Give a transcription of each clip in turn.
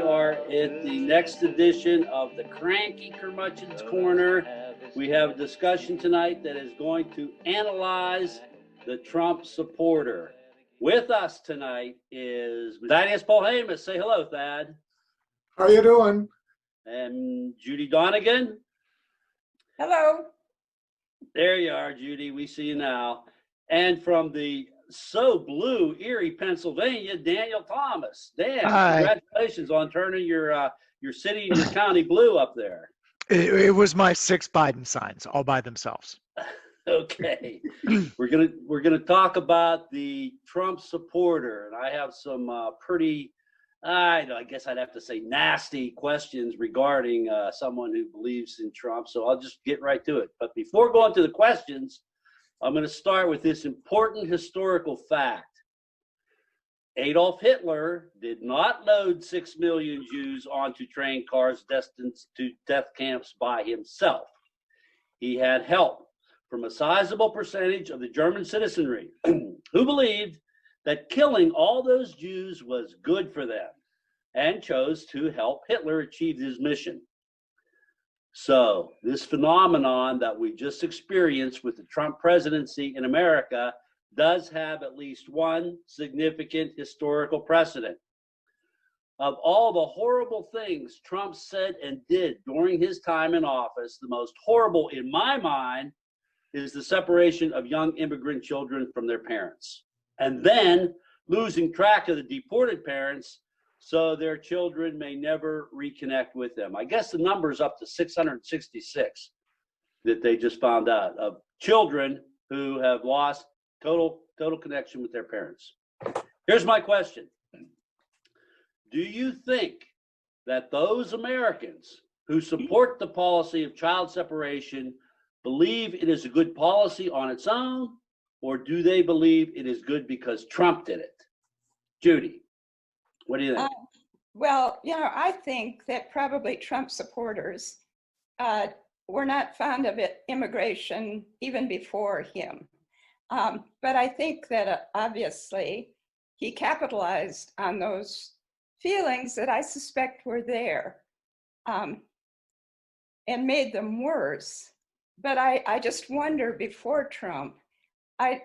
we are at the next edition of the Cranky Curmudgeon's Corner. We have a discussion tonight that is going to analyze the Trump supporter. With us tonight is Thaddeus Polhamus. Say hello, Thad. How you doing? And Judy Donegan. Hello. There you are, Judy. We see you now. And from the so blue Erie, Pennsylvania, Daniel Thomas. Dan, Hi. Congratulations on turning your city and your county blue up there. It was my 6 Biden signs all by themselves. Okay, we're gonna talk about the Trump supporter, and I have some pretty, I guess I'd have to say nasty questions regarding someone who believes in Trump. So I'll just get right to it. But before going to the questions, I'm going to start with this important historical fact. Adolf Hitler did not load 6 million Jews onto train cars destined to death camps by himself. He had help from a sizable percentage of the German citizenry who believed that killing all those Jews was good for them and chose to help Hitler achieve his mission. So this phenomenon that we just experienced with the Trump presidency in America does have at least one significant historical precedent. Of all the horrible things Trump said and did during his time in office, the most horrible in my mind is the separation of young immigrant children from their parents, and then losing track of the deported parents so their children may never reconnect with them. I guess the number is up to 666 that they just found out of children who have lost total connection with their parents. Here's my question. Do you think that those Americans who support the policy of child separation believe it is a good policy on its own, or do they believe it is good because Trump did it? Judy, what do you think? Well, I think that probably Trump supporters were not fond of immigration even before him. But I think that obviously he capitalized on those feelings that I suspect were there and made them worse. But I just wonder, before Trump, I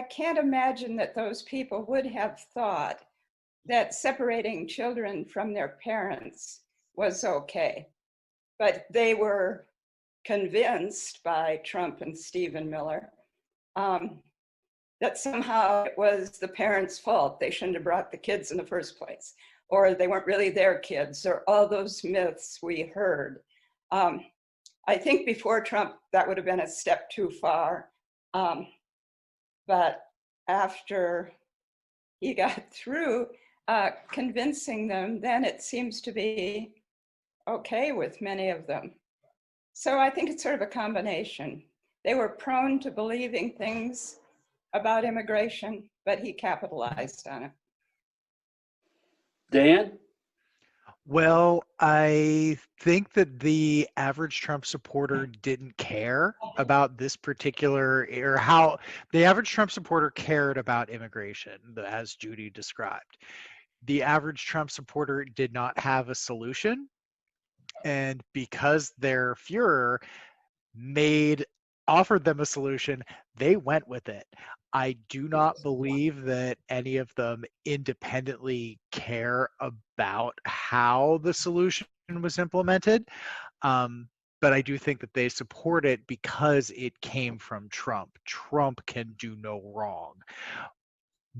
can't imagine that those people would have thought that separating children from their parents was okay. But they were convinced by Trump and Stephen Miller that somehow it was the parents' fault. They shouldn't have brought the kids in the first place, or they weren't really their kids, or all those myths we heard. I think before Trump, that would have been a step too far. But after he got through convincing them, then it seems to be okay with many of them. So I think it's sort of a combination. They were prone to believing things about immigration, but he capitalized on it. Dan? Well, I think that the average Trump supporter didn't care about this particular, or how the average Trump supporter cared about immigration, as Judy described. The average Trump supporter did not have a solution. And because their Führer offered them a solution, they went with it. I do not believe that any of them independently care about how the solution was implemented. But I do think that they support it because it came from Trump. Trump can do no wrong.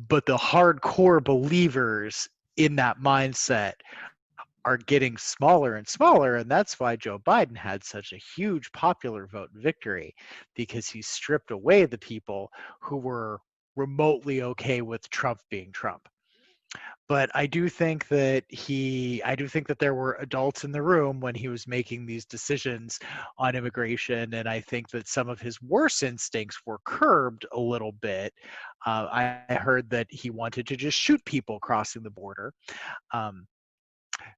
But the hardcore believers in that mindset are getting smaller and smaller, and that's why Joe Biden had such a huge popular vote victory, because he stripped away the people who were remotely okay with Trump being Trump. But I do think that there were adults in the room when he was making these decisions on immigration, and I think that some of his worst instincts were curbed a little bit. I heard that he wanted to just shoot people crossing the border.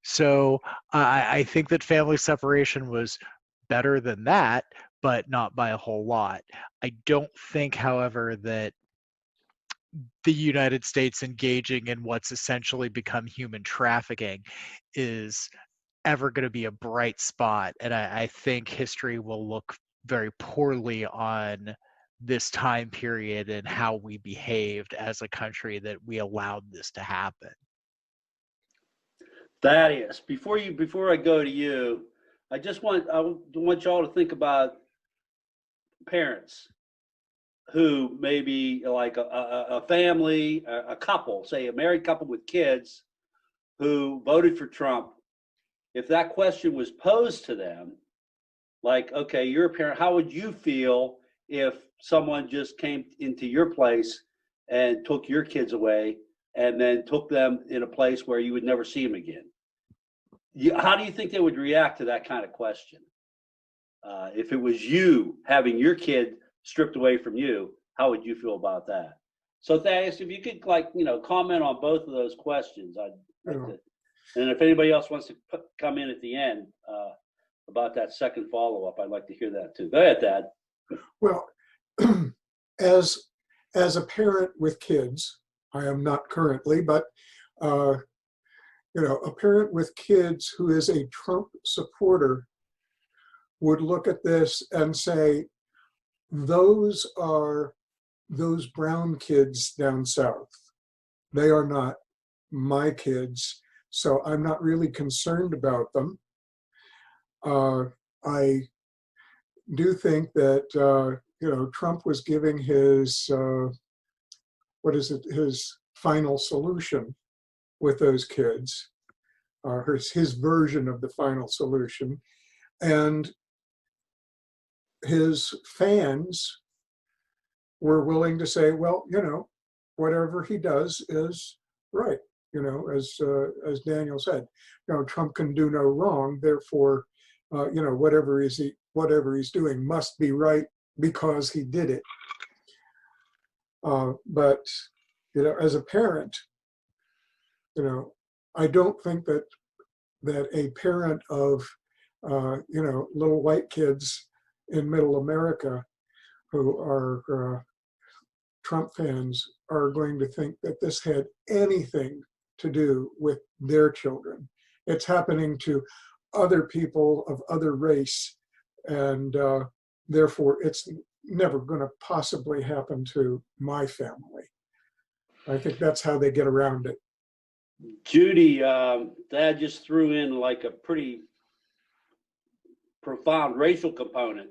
So I think that family separation was better than that, but not by a whole lot. I don't think, however, that the United States engaging in what's essentially become human trafficking is ever going to be a bright spot. And I think history will look very poorly on this time period and how we behaved as a country that we allowed this to happen. Thaddeus, before I go to you, I want y'all to think about parents who maybe like a family, a couple, say a married couple with kids who voted for Trump. If that question was posed to them, like, okay, you're a parent, how would you feel if someone just came into your place and took your kids away and then took them in a place where you would never see them again? How do you think they would react to that kind of question? If it was you having your kid stripped away from you, how would you feel about that? So Thaddeus, if you could comment on both of those questions, I'd like to, and if anybody else wants to come in at the end about that second follow-up, I'd like to hear that too. Go ahead, Thad. Well, as a parent with kids, I am not currently, but a parent with kids who is a Trump supporter would look at this and say, those are those brown kids down south. They are not my kids, so I'm not really concerned about them. I do think that Trump was giving his his final solution with those kids, his version of the final solution, and his fans were willing to say, well, whatever he does is right. As Daniel said, Trump can do no wrong. Therefore, whatever he's doing must be right because he did it. But as a parent, I don't think that a parent of little white kids in middle America who are Trump fans are going to think that this had anything to do with their children. It's happening to other people of other race, and therefore it's never going to possibly happen to my family. I think that's how they get around it. Judy, Dad just threw in like a pretty profound racial component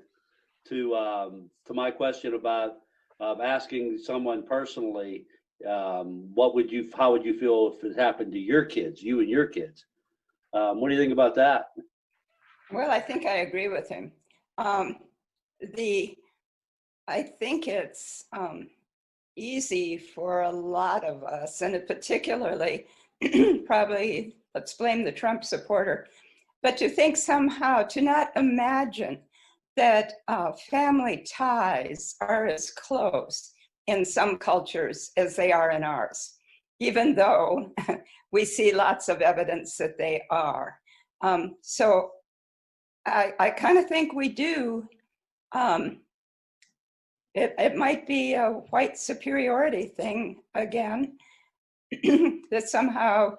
to my question about asking someone personally, how would you feel if it happened to your kids, you and your kids? What do you think about that? Well, I think I agree with him. I think it's easy for a lot of us, and particularly probably, let's blame the Trump supporter, but to think somehow, to not imagine that family ties are as close in some cultures as they are in ours, even though we see lots of evidence that they are. So I kind of think we do. It might be a white superiority thing again, that somehow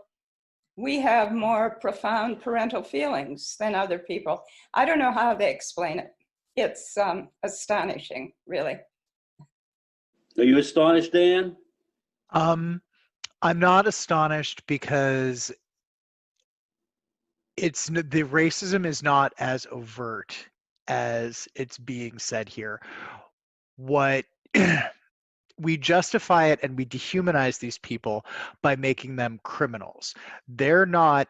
we have more profound parental feelings than other people. I don't know how they explain it. It's astonishing, really. Are you astonished, Dan? I'm not astonished because the racism is not as overt as it's being said here. What we justify it and we dehumanize these people by making them criminals. They're not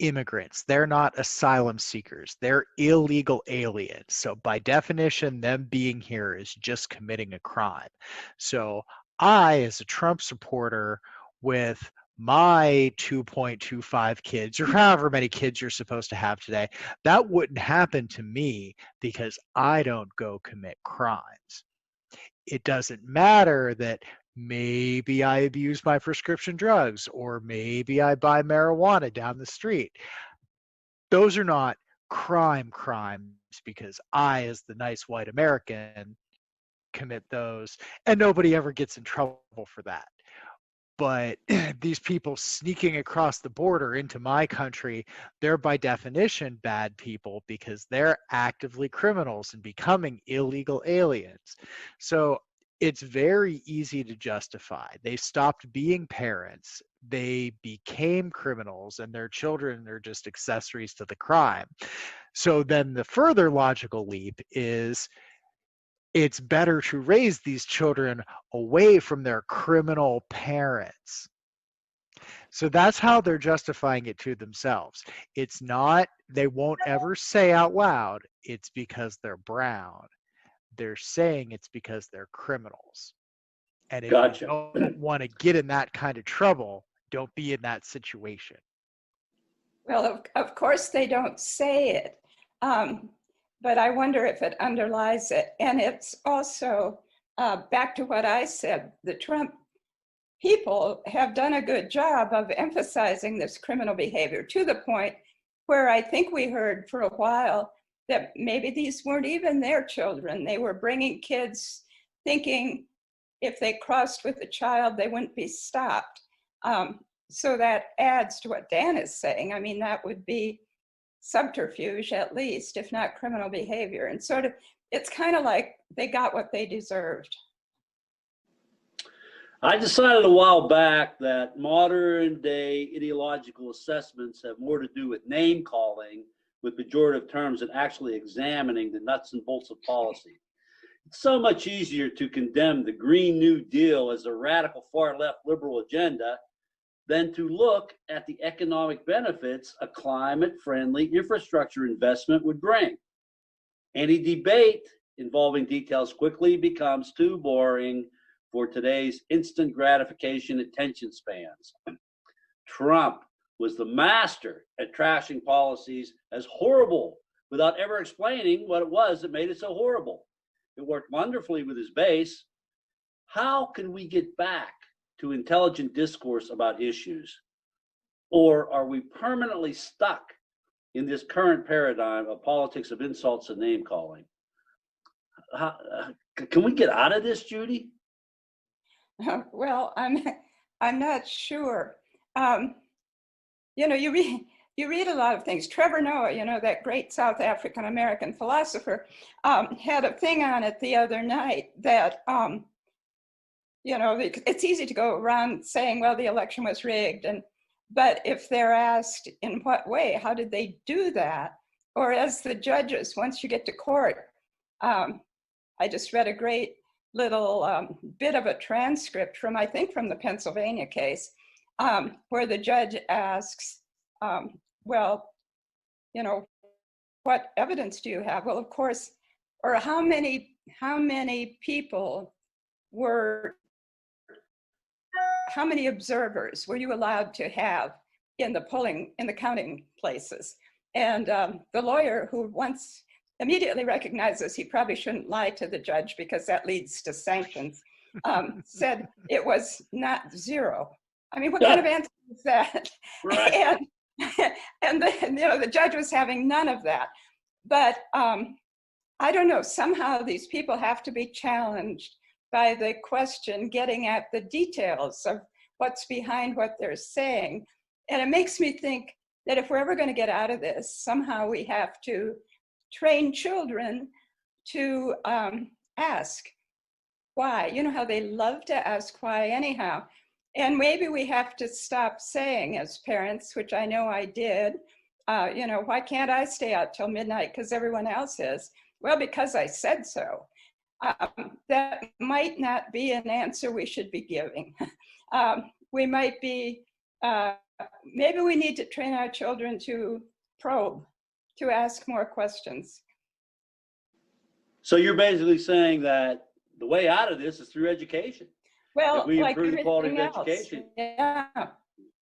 immigrants. They're not asylum seekers. They're illegal aliens. So by definition, them being here is just committing a crime. So I, as a Trump supporter with my 2.25 kids, or however many kids you're supposed to have today, that wouldn't happen to me because I don't go commit crimes. It doesn't matter that maybe I abuse my prescription drugs or maybe I buy marijuana down the street. Those are not crimes because I, as the nice white American, commit those, and nobody ever gets in trouble for that. But these people sneaking across the border into my country, they're by definition bad people because they're actively criminals and becoming illegal aliens. So it's very easy to justify. They stopped being parents, they became criminals, and their children are just accessories to the crime. So then the further logical leap is it's better to raise these children away from their criminal parents. So that's how they're justifying it to themselves. It's not, they won't ever say out loud, it's because they're brown. They're saying it's because they're criminals. And if Gotcha. you don't want to get in that kind of trouble, don't be in that situation. Well, of course they don't say it, but I wonder if it underlies it. And it's also, back to what I said, the Trump people have done a good job of emphasizing this criminal behavior to the point where I think we heard for a while that maybe these weren't even their children. They were bringing kids thinking if they crossed with a child, they wouldn't be stopped. So that adds to what Dan is saying. I mean, that would be subterfuge at least, if not criminal behavior. And sort of, it's kind of like they got what they deserved. I decided a while back that modern day ideological assessments have more to do with name calling with pejorative terms than actually examining the nuts and bolts of policy. It's so much easier to condemn the Green New Deal as a radical far left liberal agenda than to look at the economic benefits a climate friendly infrastructure investment would bring. Any debate involving details quickly becomes too boring for today's instant gratification attention spans. Trump was the master at trashing policies as horrible without ever explaining what it was that made it so horrible. It worked wonderfully with his base. How can we get back to intelligent discourse about issues? Or are we permanently stuck in this current paradigm of politics of insults and name calling? Can we get out of this, Judy? Well, I'm not sure. You know, you read a lot of things. Trevor Noah, you know, that great South African American philosopher, had a thing on it the other night that, you know, it's easy to go around saying, well, the election was rigged. But if they're asked in what way, how did they do that? Or as the judges, once you get to court, I just read a great little bit of a transcript from, I think, from the Pennsylvania case, where the judge asks, well, you know, what evidence do you have? Well, of course, or how many people were, how many observers were you allowed to have in the counting places? And the lawyer, who once immediately recognizes he probably shouldn't lie to the judge because that leads to sanctions, said it was not zero. I mean, what kind of answer is that? Right. And you know, the judge was having none of that. But I don't know, somehow these people have to be challenged by the question getting at the details of what's behind what they're saying. And it makes me think that if we're ever going to get out of this, somehow we have to train children to ask why. You know how they love to ask why anyhow. And maybe we have to stop saying as parents, which I know I did, you know, why can't I stay out till midnight because everyone else is? Well, because I said so. That might not be an answer we should be giving. We might be, maybe we need to train our children to probe, to ask more questions. So you're basically saying that the way out of this is through education. Well, if we like improve the quality of everything else. education. Yeah.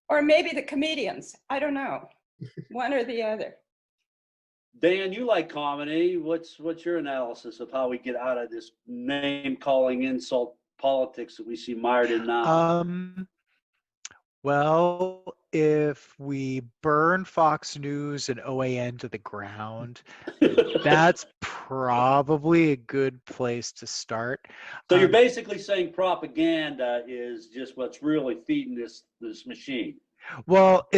Or maybe the comedians. I don't know. One or the other. Dan, you like comedy. What's your analysis of how we get out of this name calling, insult politics that we see mired in now? Well, if we burn Fox News and OAN to the ground, that's probably a good place to start. So you're basically saying propaganda is just what's really feeding this machine. Well,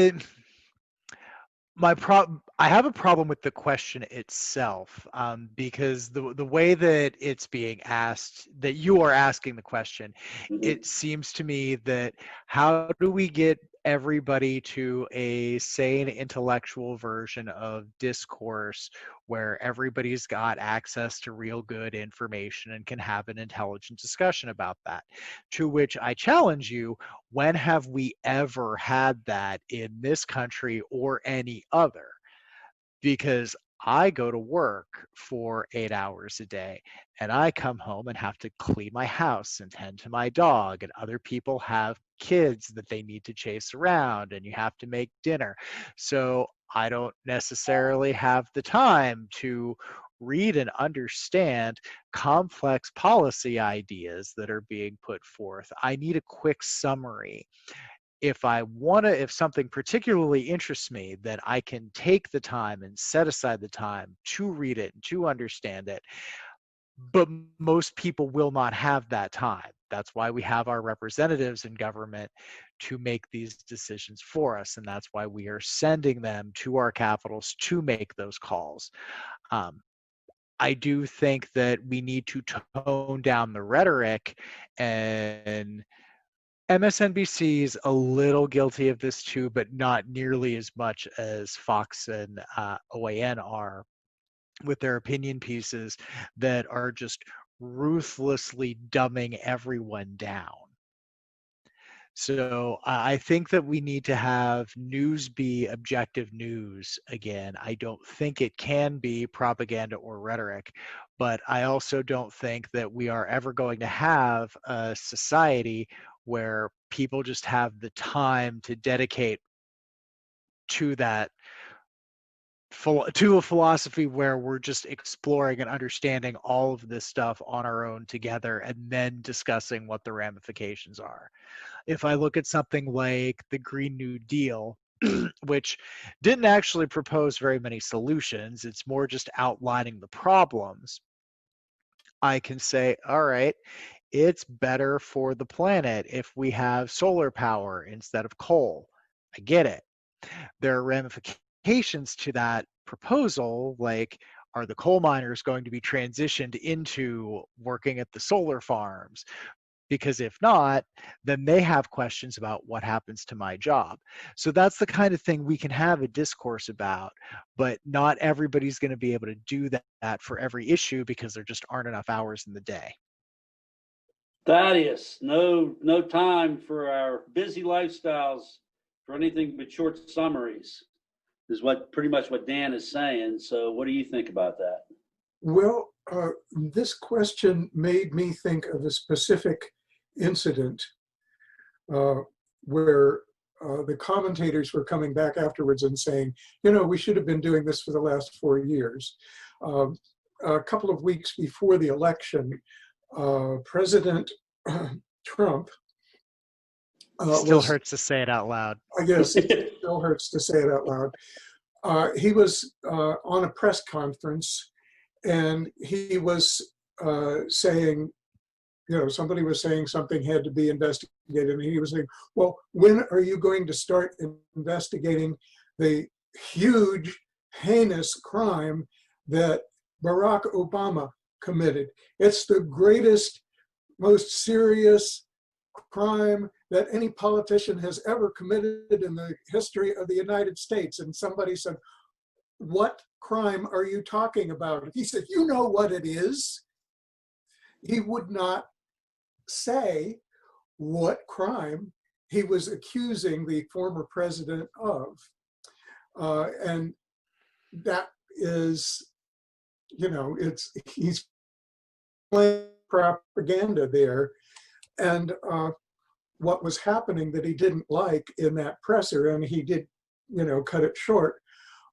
I have a problem with the question itself, because the way that it's being asked, that you are asking the question, it seems to me that how do we get everybody to a sane intellectual version of discourse where everybody's got access to real good information and can have an intelligent discussion about that? To which I challenge you, when have we ever had that in this country or any other? Because I go to work for 8 hours a day and I come home and have to clean my house and tend to my dog, and other people have kids that they need to chase around and you have to make dinner. So I don't necessarily have the time to read and understand complex policy ideas that are being put forth. I need a quick summary. If something particularly interests me, then I can take the time and set aside the time to read it and to understand it. But most people will not have that time. That's why we have our representatives in government to make these decisions for us. And that's why we are sending them to our capitals to make those calls. I do think that we need to tone down the rhetoric, and MSNBC is a little guilty of this too, but not nearly as much as Fox and OAN are, with their opinion pieces that are just ruthlessly dumbing everyone down. So I think that we need to have news be objective news again. I don't think it can be propaganda or rhetoric, but I also don't think that we are ever going to have a society where people just have the time to dedicate to that, to a philosophy where we're just exploring and understanding all of this stuff on our own together and then discussing what the ramifications are. If I look at something like the Green New Deal, which didn't actually propose very many solutions, it's more just outlining the problems, I can say, all right, it's better for the planet if we have solar power instead of coal. I get it. There are ramifications to that proposal, like, are the coal miners going to be transitioned into working at the solar farms? Because if not, then they have questions about what happens to my job. So that's the kind of thing we can have a discourse about, but not everybody's going to be able to do that for every issue because there just aren't enough hours in the day. Thaddeus, no time for our busy lifestyles for anything but short summaries, is pretty much what Dan is saying. So what do you think about that? Well, this question made me think of a specific incident where the commentators were coming back afterwards and saying, we should have been doing this for the last 4 years. A couple of weeks before the election, President Trump Hurts to say it out loud. I guess it still hurts to say it out loud. He was on a press conference, and he was saying, somebody was saying something had to be investigated, and he was saying, well, when are you going to start investigating the huge, heinous crime that Barack Obama committed? It's the greatest, most serious crime that any politician has ever committed in the history of the United States. And somebody said, what crime are you talking about? He said, you know what it is. He would not say what crime he was accusing the former president of. And that is, he's playing propaganda there. And what was happening that he didn't like in that presser, and he did, cut it short,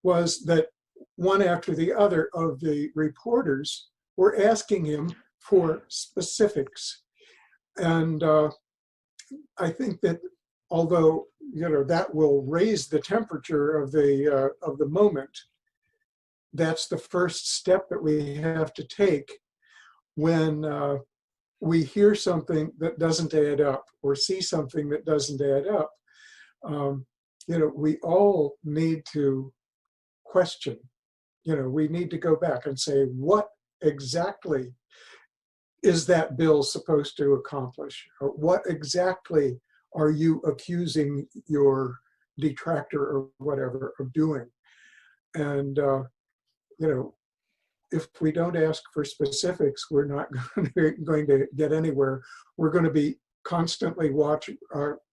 was that one after the other of the reporters were asking him for specifics. And I think that although, that will raise the temperature of the moment, that's the first step that we have to take when we hear something that doesn't add up or see something that doesn't add up. We all need to question. We need to go back and say, what exactly is that bill supposed to accomplish? Or what exactly are you accusing your detractor or whatever of doing? And, if we don't ask for specifics, we're not going to get anywhere. We're going to be constantly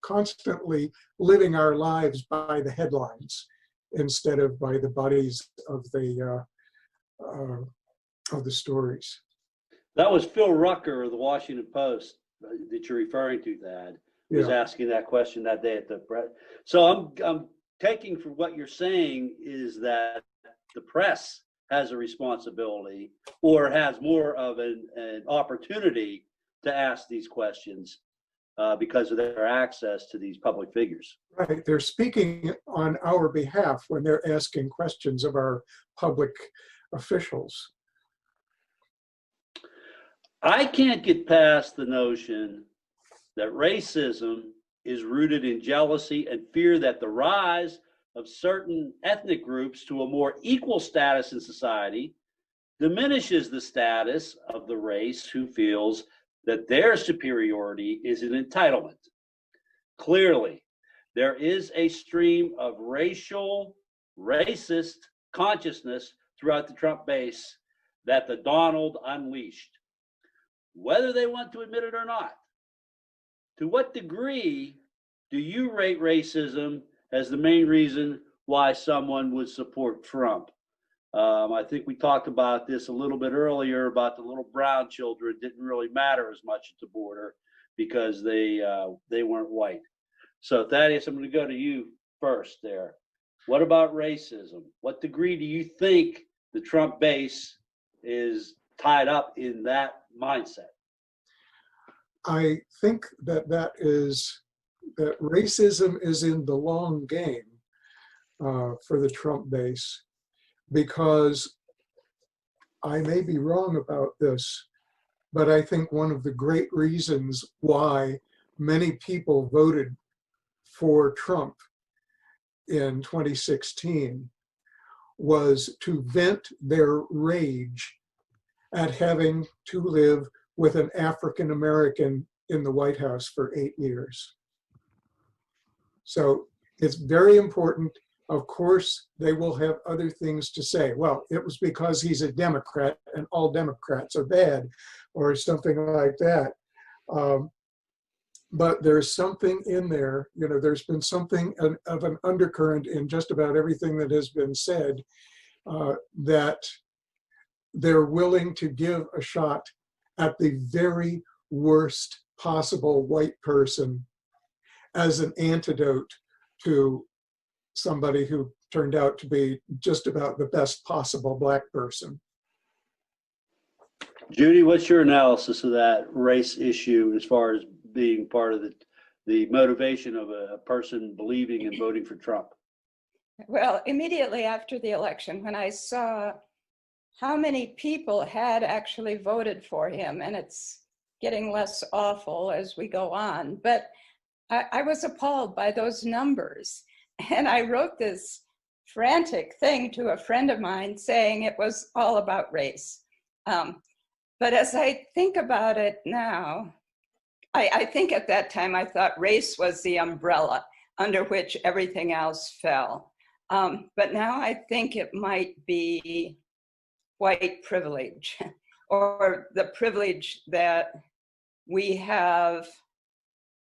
constantly living our lives by the headlines instead of by the bodies of the stories. That was Phil Rucker of the Washington Post that you're referring to, Thad, was asking that question that day at the press. So I'm taking from what you're saying is that the press has a responsibility or has more of an opportunity to ask these questions because of their access to these public figures. Right, they're speaking on our behalf when they're asking questions of our public officials. I can't get past the notion that racism is rooted in jealousy and fear that the rise of certain ethnic groups to a more equal status in society diminishes the status of the race who feels that their superiority is an entitlement. Clearly, there is a stream of racist consciousness throughout the Trump base that the Donald unleashed, whether they want to admit it or not. To what degree do you rate racism as the main reason why someone would support Trump? I think we talked about this a little bit earlier about the little brown children didn't really matter as much at the border because they weren't white. So Thaddeus, I'm going to go to you first there. What about racism? What degree do you think the Trump base is tied up in that mindset? I think that racism is in the long game for the Trump base, because I may be wrong about this, but I think one of the great reasons why many people voted for Trump in 2016 was to vent their rage at having to live with an African American in the White House for 8 years. So it's very important. Of course, they will have other things to say. Well, it was because he's a Democrat and all Democrats are bad, or something like that. But there's something in there, there's been something of an undercurrent in just about everything that has been said, that they're willing to give a shot at the very worst possible white person as an antidote to somebody who turned out to be just about the best possible black person. Judy, what's your analysis of that race issue as far as being part of the motivation of a person believing and voting for Trump? Well, immediately after the election, when I saw how many people had actually voted for him, and it's getting less awful as we go on, but I was appalled by those numbers. And I wrote this frantic thing to a friend of mine saying it was all about race. But as I think about it now, I think at that time I thought race was the umbrella under which everything else fell. But now I think it might be white privilege, or the privilege that we have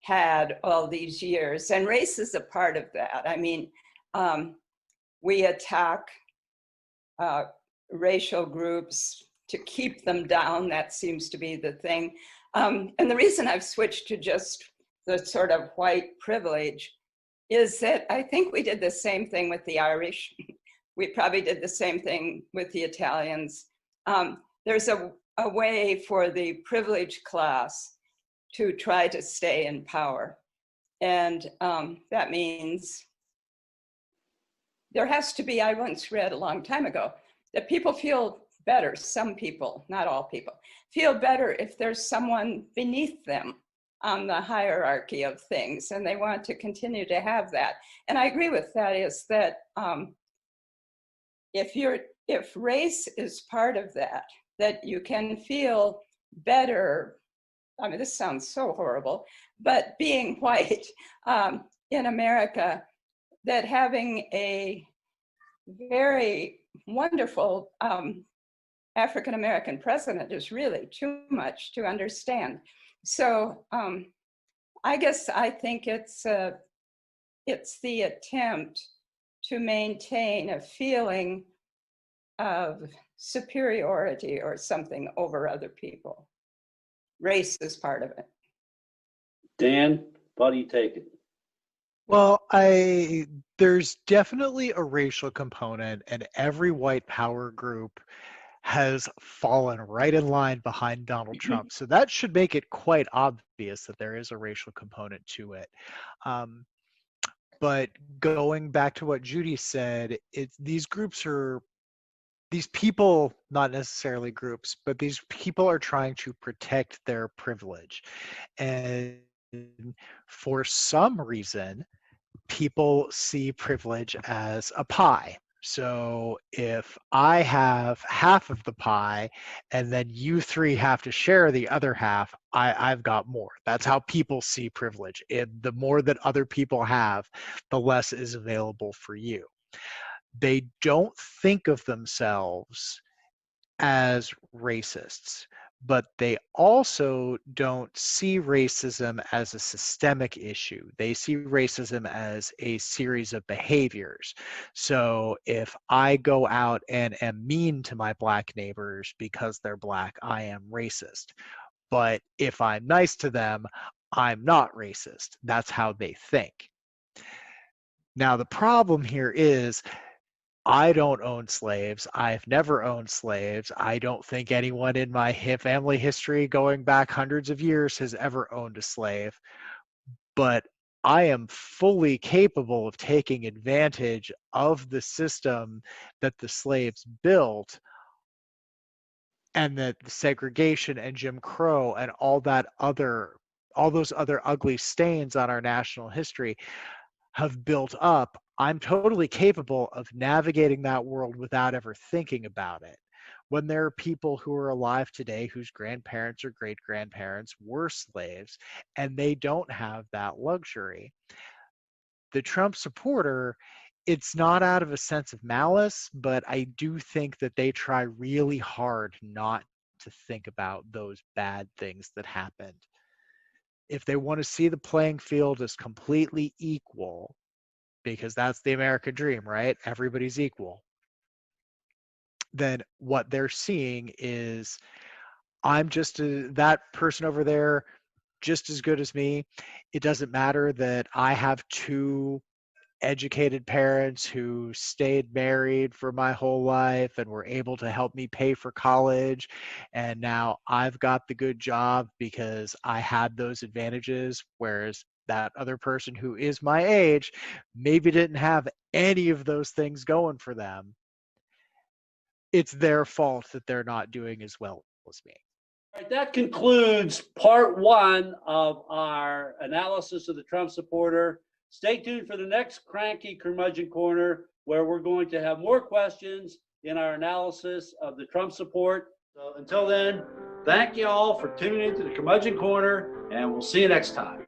had all these years. And race is a part of that. I mean, we attack racial groups to keep them down. That seems to be the thing. And the reason I've switched to just the sort of white privilege is that I think we did the same thing with the Irish. We probably did the same thing with the Italians. There's a way for the privileged class to try to stay in power. And that means there has to be, I once read a long time ago, that people feel better, some people, not all people, feel better if there's someone beneath them on the hierarchy of things, and they want to continue to have that. And I agree with that, is that if race is part of that, that you can feel better. I mean, this sounds so horrible, but being white in America, that having a very wonderful African-American president is really too much to understand. So I guess I think it's the attempt to maintain a feeling of superiority or something over other people. Race is part of it. Dan, how do you take it? Well, there's definitely a racial component, and every white power group has fallen right in line behind Donald Trump. So that should make it quite obvious that there is a racial component to it. But going back to what Judy said, these people, not necessarily groups, but these people are trying to protect their privilege. And for some reason, people see privilege as a pie. So if I have half of the pie and then you three have to share the other half, I've got more. That's how people see privilege. The more that other people have, the less is available for you. They don't think of themselves as racists, but they also don't see racism as a systemic issue. They see racism as a series of behaviors. So if I go out and am mean to my black neighbors because they're black, I am racist. But if I'm nice to them, I'm not racist. That's how they think. Now, the problem here is I don't own slaves. I've never owned slaves. I don't think anyone in my family history going back hundreds of years has ever owned a slave. But I am fully capable of taking advantage of the system that the slaves built, and that the segregation and Jim Crow and all those other ugly stains on our national history have built up. I'm totally capable of navigating that world without ever thinking about it. When there are people who are alive today whose grandparents or great-grandparents were slaves, and they don't have that luxury. The Trump supporter, it's not out of a sense of malice, but I do think that they try really hard not to think about those bad things that happened. If they want to see the playing field as completely equal, because that's the American dream, right? Everybody's equal. Then what they're seeing is, I'm just that person over there, just as good as me. It doesn't matter that I have two educated parents who stayed married for my whole life and were able to help me pay for college. And now I've got the good job because I had those advantages, whereas that other person who is my age maybe didn't have any of those things going for them. It's their fault that they're not doing as well as me. All right, that concludes part one of our analysis of the Trump supporter. Stay tuned for the next Cranky Curmudgeon Corner, where we're going to have more questions in our analysis of the Trump support. So until then, thank you all for tuning into the Curmudgeon Corner, and we'll see you next time.